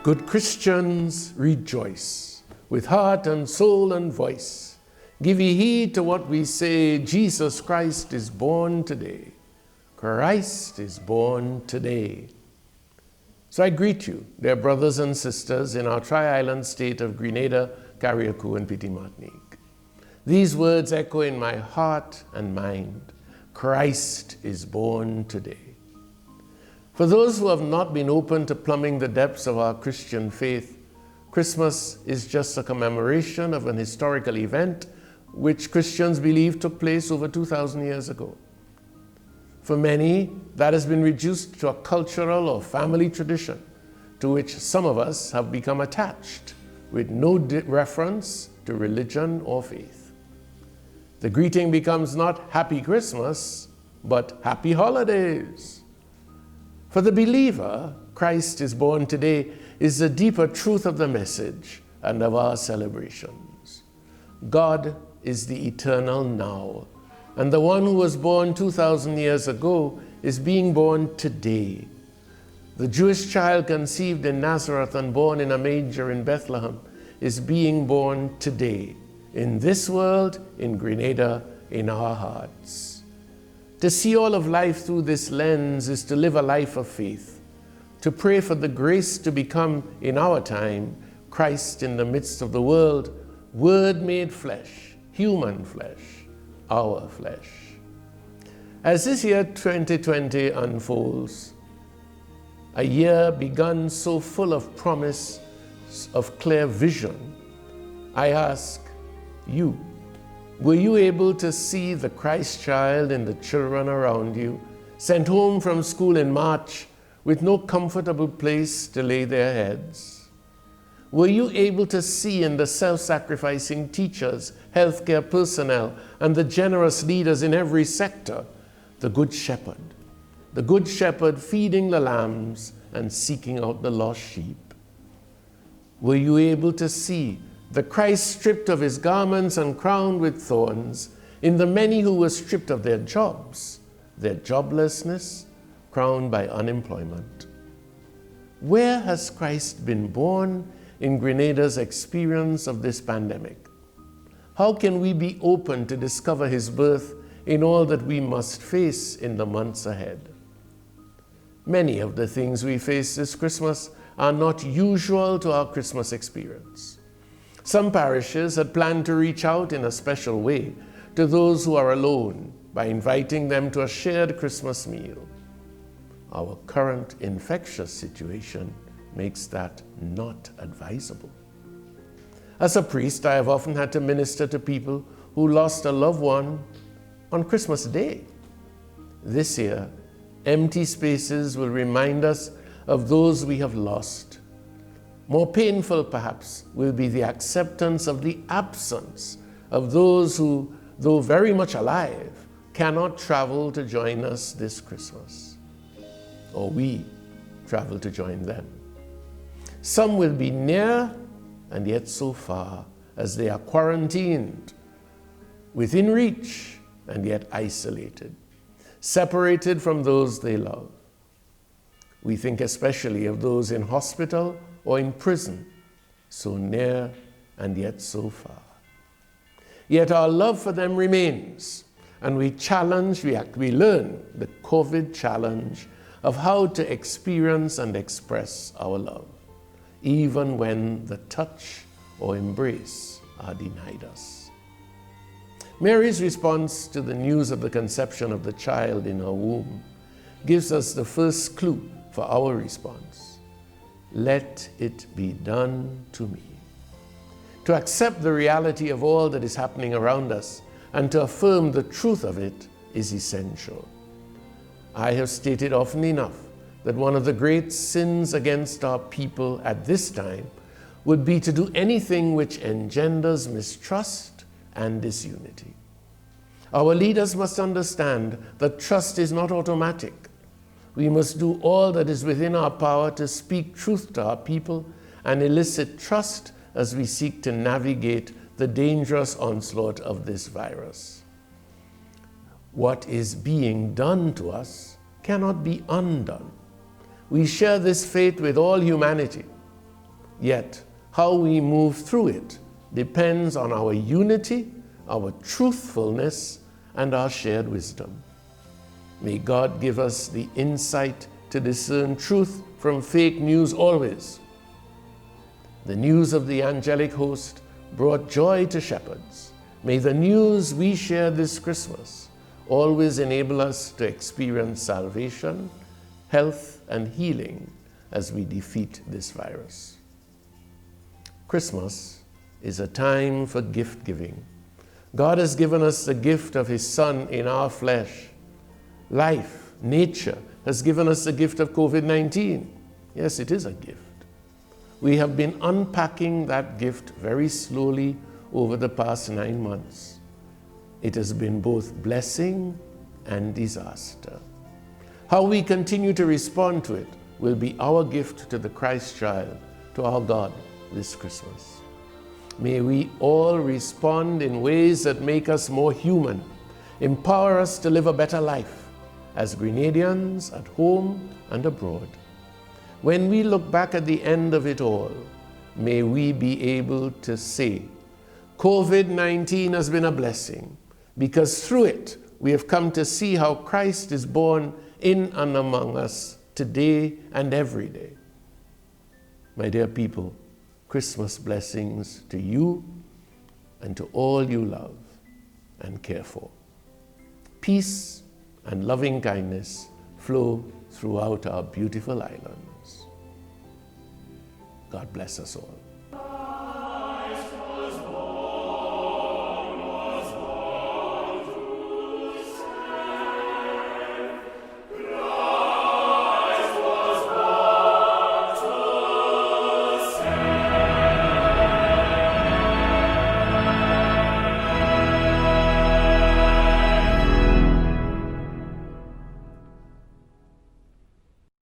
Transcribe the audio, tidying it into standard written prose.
Good Christians, rejoice with heart and soul and voice. Give ye heed to what we say, Jesus Christ is born today. Christ is born today. So I greet you, dear brothers and sisters in our tri-island state of Grenada, Carriacou, and Petit Martinique. These words echo in my heart and mind. Christ is born today. For those who have not been open to plumbing the depths of our Christian faith, Christmas is just a commemoration of an historical event which Christians believe took place over 2,000 years ago. For many, that has been reduced to a cultural or family tradition to which some of us have become attached with no reference to religion or faith. The greeting becomes not Happy Christmas, but Happy Holidays. For the believer, Christ is born today is the deeper truth of the message and of our celebrations. God is the eternal now, and the one who was born 2,000 years ago is being born today. The Jewish child conceived in Nazareth and born in a manger in Bethlehem is being born today, in this world, in Grenada, in our hearts. To see all of life through this lens is to live a life of faith, to pray for the grace to become, in our time, Christ in the midst of the world, Word made flesh, human flesh, our flesh. As this year 2020 unfolds, a year begun so full of promise, of clear vision, I ask you, were you able to see the Christ child and the children around you, sent home from school in March with no comfortable place to lay their heads? Were you able to see in the self-sacrificing teachers, healthcare personnel, and the generous leaders in every sector, the Good Shepherd feeding the lambs and seeking out the lost sheep? Were you able to see the Christ stripped of his garments and crowned with thorns, in the many who were stripped of their jobs, their joblessness, crowned by unemployment? Where has Christ been born in Grenada's experience of this pandemic? How can we be open to discover his birth in all that we must face in the months ahead? Many of the things we face this Christmas are not usual to our Christmas experience. Some parishes had planned to reach out in a special way to those who are alone by inviting them to a shared Christmas meal. Our current infectious situation makes that not advisable. As a priest, I have often had to minister to people who lost a loved one on Christmas Day. This year, empty spaces will remind us of those we have lost. More painful, perhaps, will be the acceptance of the absence of those who, though very much alive, cannot travel to join us this Christmas. Or we travel to join them. Some will be near and yet so far, as they are quarantined, within reach and yet isolated, separated from those they love. We think especially of those in hospital or in prison, so near and yet so far. Yet our love for them remains, and we learn the COVID challenge of how to experience and express our love, even when the touch or embrace are denied us. Mary's response to the news of the conception of the child in her womb gives us the first clue for our response. Let it be done to me. To accept the reality of all that is happening around us and to affirm the truth of it is essential. I have stated often enough that one of the great sins against our people at this time would be to do anything which engenders mistrust and disunity. Our leaders must understand that trust is not automatic. We must do all that is within our power to speak truth to our people and elicit trust as we seek to navigate the dangerous onslaught of this virus. What is being done to us cannot be undone. We share this fate with all humanity. Yet, how we move through it depends on our unity, our truthfulness, and our shared wisdom. May God give us the insight to discern truth from fake news always. The news of the angelic host brought joy to shepherds. May the news we share this Christmas always enable us to experience salvation, health, and healing as we defeat this virus. Christmas is a time for gift giving. God has given us the gift of His Son in our flesh. Life, nature, has given us the gift of COVID-19. Yes, it is a gift. We have been unpacking that gift very slowly over the past 9 months. It has been both blessing and disaster. How we continue to respond to it will be our gift to the Christ child, to our God this Christmas. May we all respond in ways that make us more human, empower us to live a better life as Grenadians at home and abroad. When we look back at the end of it all, may we be able to say, COVID-19 has been a blessing, because through it we have come to see how Christ is born in and among us today and every day. My dear people, Christmas blessings to you and to all you love and care for. Peace and loving kindness flow throughout our beautiful islands. God bless us all.